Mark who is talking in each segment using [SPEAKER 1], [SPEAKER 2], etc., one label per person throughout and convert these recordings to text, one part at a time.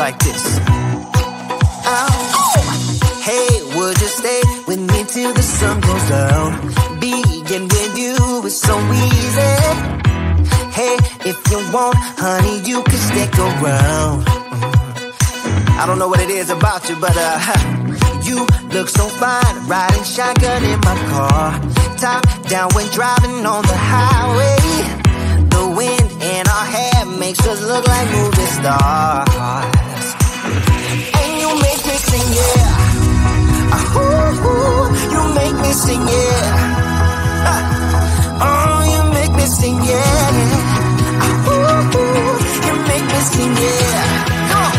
[SPEAKER 1] like this. Hey, would you stay with me till the sun goes down? Being with you is so easy. Hey, if you want, honey, you can stick around. I don't know what it is about you, but you look so fine, riding shotgun in my car. Top down when driving on the highway. The wind in our hair makes us look like movie stars. And you make me sing, yeah. You make me sing, yeah. Oh, you make me sing, yeah. You make me sing, yeah. Come on.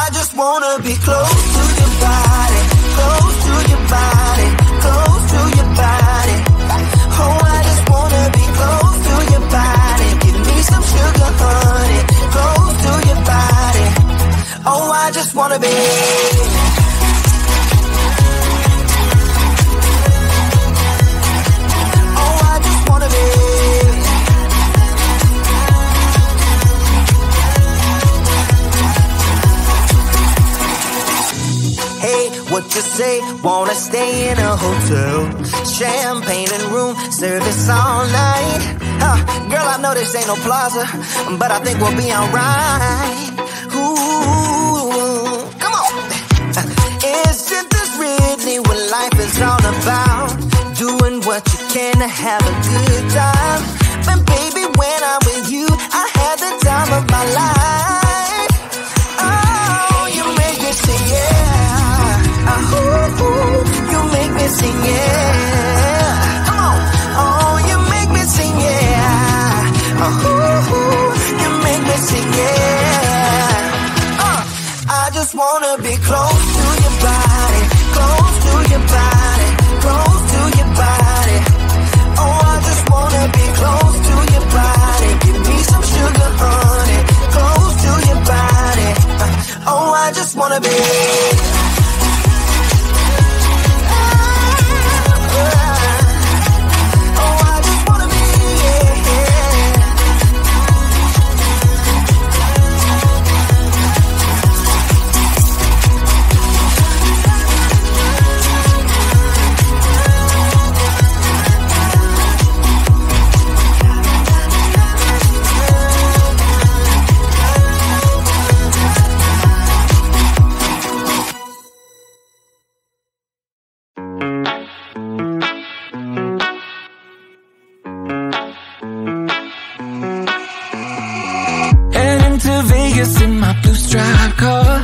[SPEAKER 1] I just wanna be close to your body, close to your body, close to your body. Oh, I just wanna be close to your body. Give me some sugar, honey, close to your body. Oh, I just wanna be. What you say, wanna stay in a hotel, champagne and room service all night. Girl, I know this ain't no plaza, but I think we'll be alright. Ooh, come on. Isn't this really what life is all about? Doing what you can to have a good time. But baby, when I'm with you, I had the time of my life. Oh, you make me sing, yeah. You make me sing, yeah. Come on. Oh, you make me sing, yeah. You make me sing, yeah. I just wanna be close to your body, close to your body, close to your body. Oh, I just wanna be close to your body. Give me some sugar, honey, close to your body. Oh, I just wanna be.
[SPEAKER 2] In my blue striped car,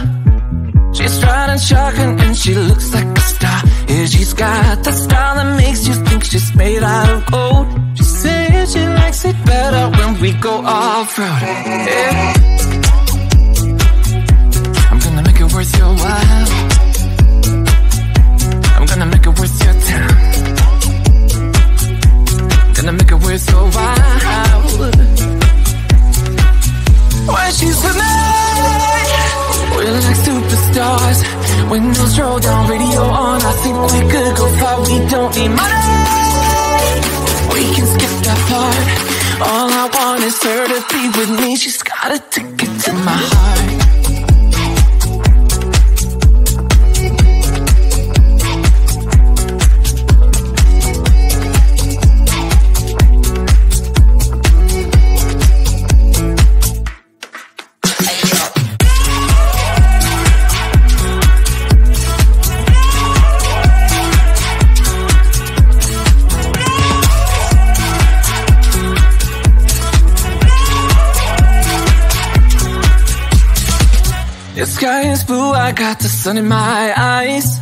[SPEAKER 2] she's riding shotgun and she looks like a star. Yeah, she's got the style that makes you think she's made out of gold. She says she likes it better when we go off-road. Yeah. I'm gonna make it worth your while. I'm gonna make it worth your time. Gonna make it worth your while. When she's with me, we're like superstars. Windows roll down, radio on. I think we could go far. We don't need money, we can skip that part. All I want is her to be with me. She's got a ticket to my heart. The sky is blue, I got the sun in my eyes.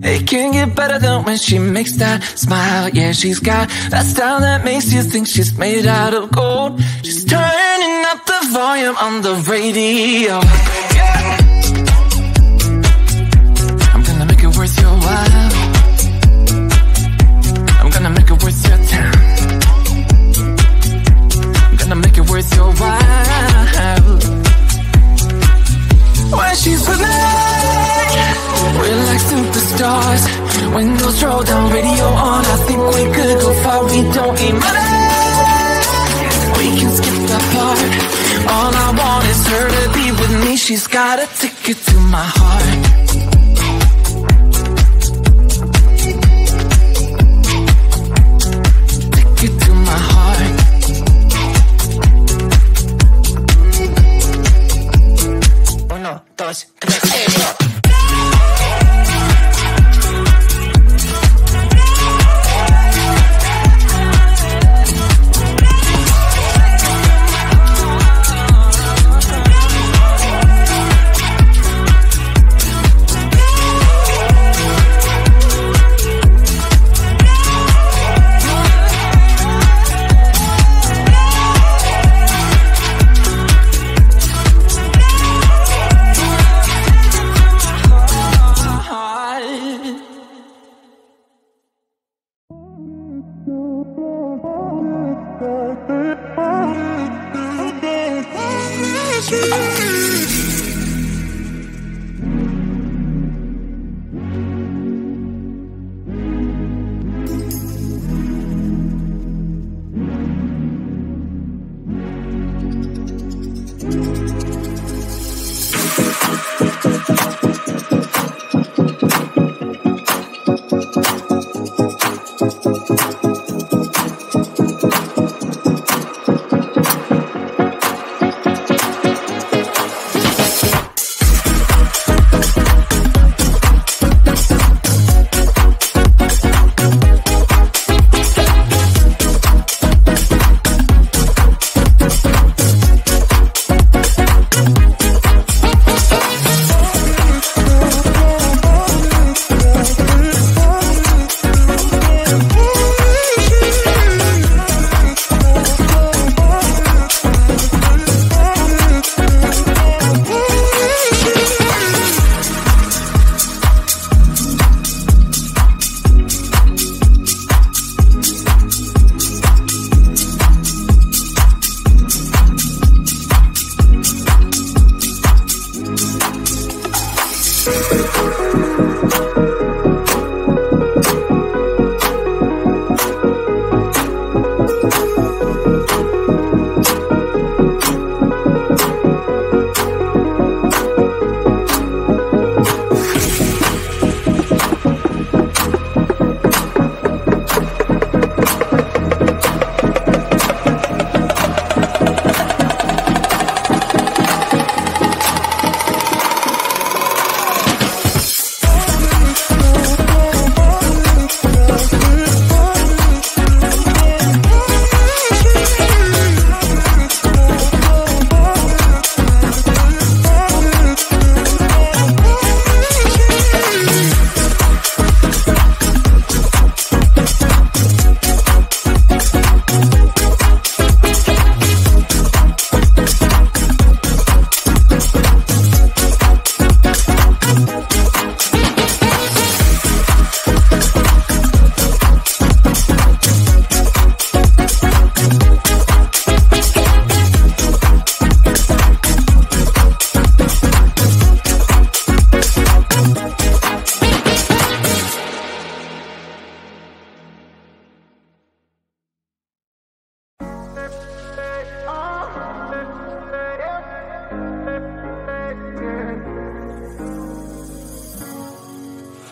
[SPEAKER 2] It can't get better than when she makes that smile. Yeah, she's got that style that makes you think she's made out of gold. She's turning up the volume on the radio. Yeah. I'm gonna make it worth your while. I'm gonna make it worth your time. I'm gonna make it worth your while. When she's with me, we're like superstars. Windows roll down, radio on. I think we could go far. We don't need money, we can skip that part. All I want is her to be with me, she's got a ticket to my heart. Ticket to my heart. Uno, dos, tres,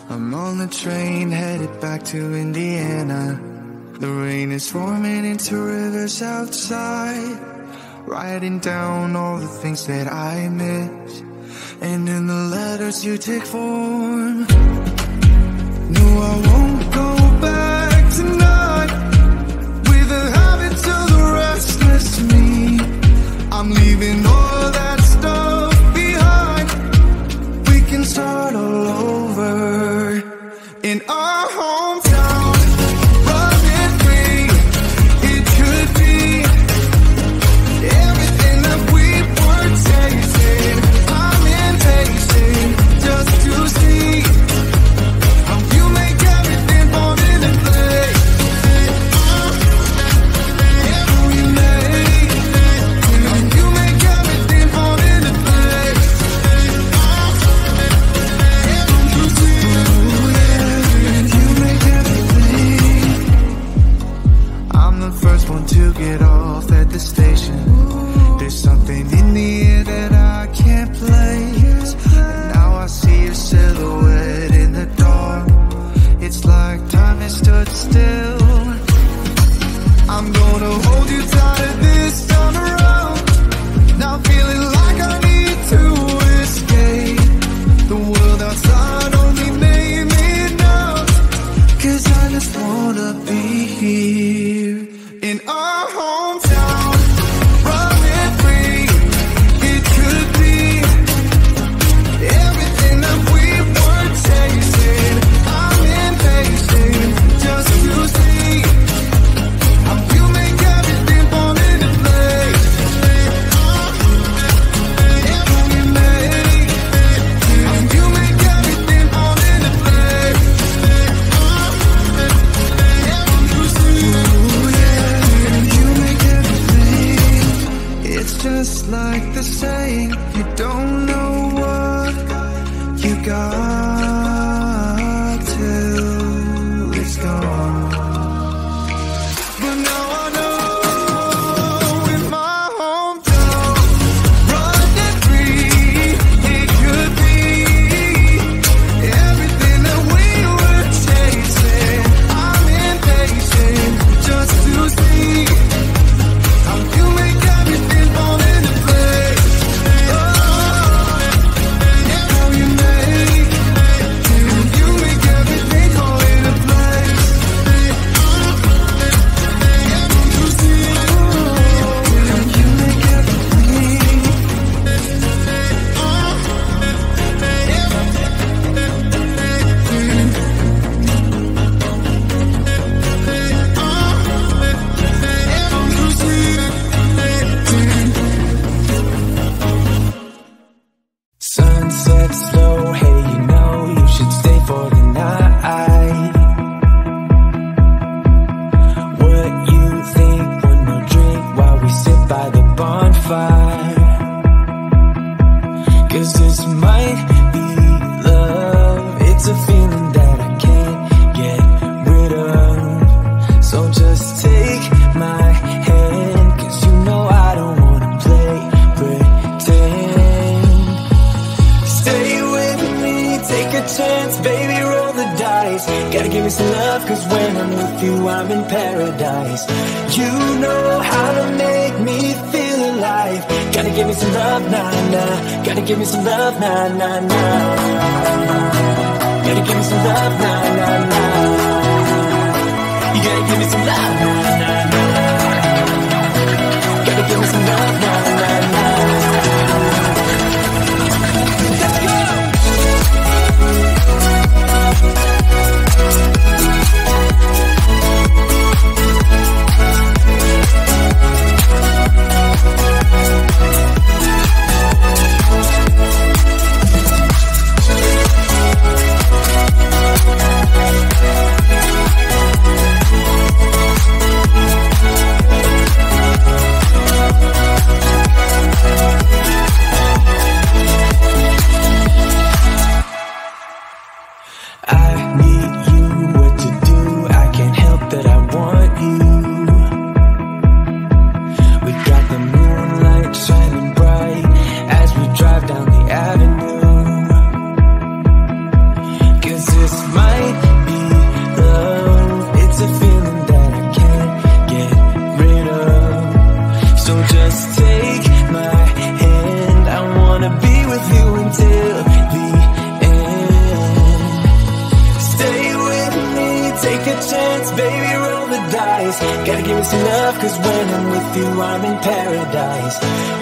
[SPEAKER 3] I'm on the train headed back to Indiana. The rain is forming into rivers outside, writing down all the things that I miss, and in the letters you take form. No, I won't go back tonight with the habits of the restless me. I'm leaving all that stuff behind. We can start all over in our hometown, running free. It could be everything that we were tasting. I'm impatient just to see how you make everything fall into place. You make everything fall into place. I'm the first one to get off at the station. There's something in the air that I can't
[SPEAKER 2] you I'm in paradise. You know how to make me feel alive. Gotta give me some love, nah, nah. Gotta give me some love, nah, nah, nah. Gotta give me some love, nah, nah, nah. You gotta give me some love, nah, nah, nah. Gotta give me some love, nah, nah, nah. Let's go! Gotta give me some love, cause when I'm with you I'm in paradise.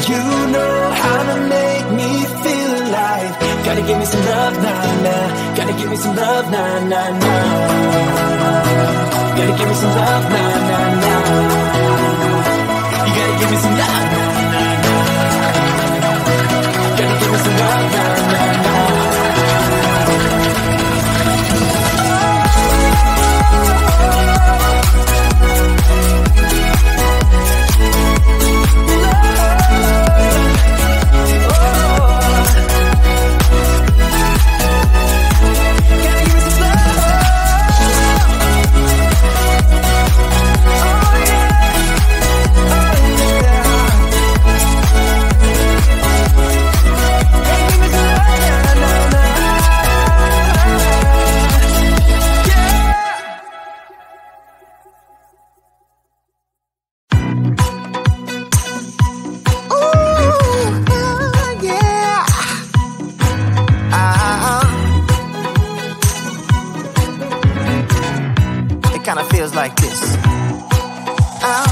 [SPEAKER 2] You know how to make me feel alive. Gotta give me some love, nah, nah. Gotta give me some love, nah, nah, nah. Gotta give me some love, nah, nah, nah. You gotta give me some love, nah, nah, nah. Gotta give me some love, nah, nah, nah.
[SPEAKER 1] Kinda feels like this. Oh.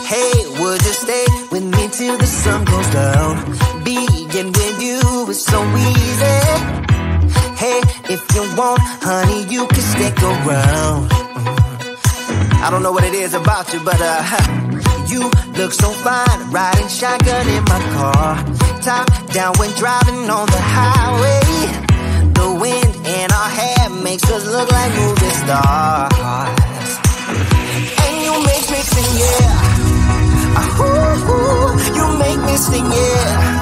[SPEAKER 1] Hey, would you stay with me till the sun goes down? Being with you is so easy. Hey, if you want, honey, you can stick around. I don't know what it is about you, but you look so fine, riding shotgun in my car, top down when driving on the highway. The wind in our hair makes us look like movie stars. And you make me sing, yeah. Ooh, you make me sing, yeah.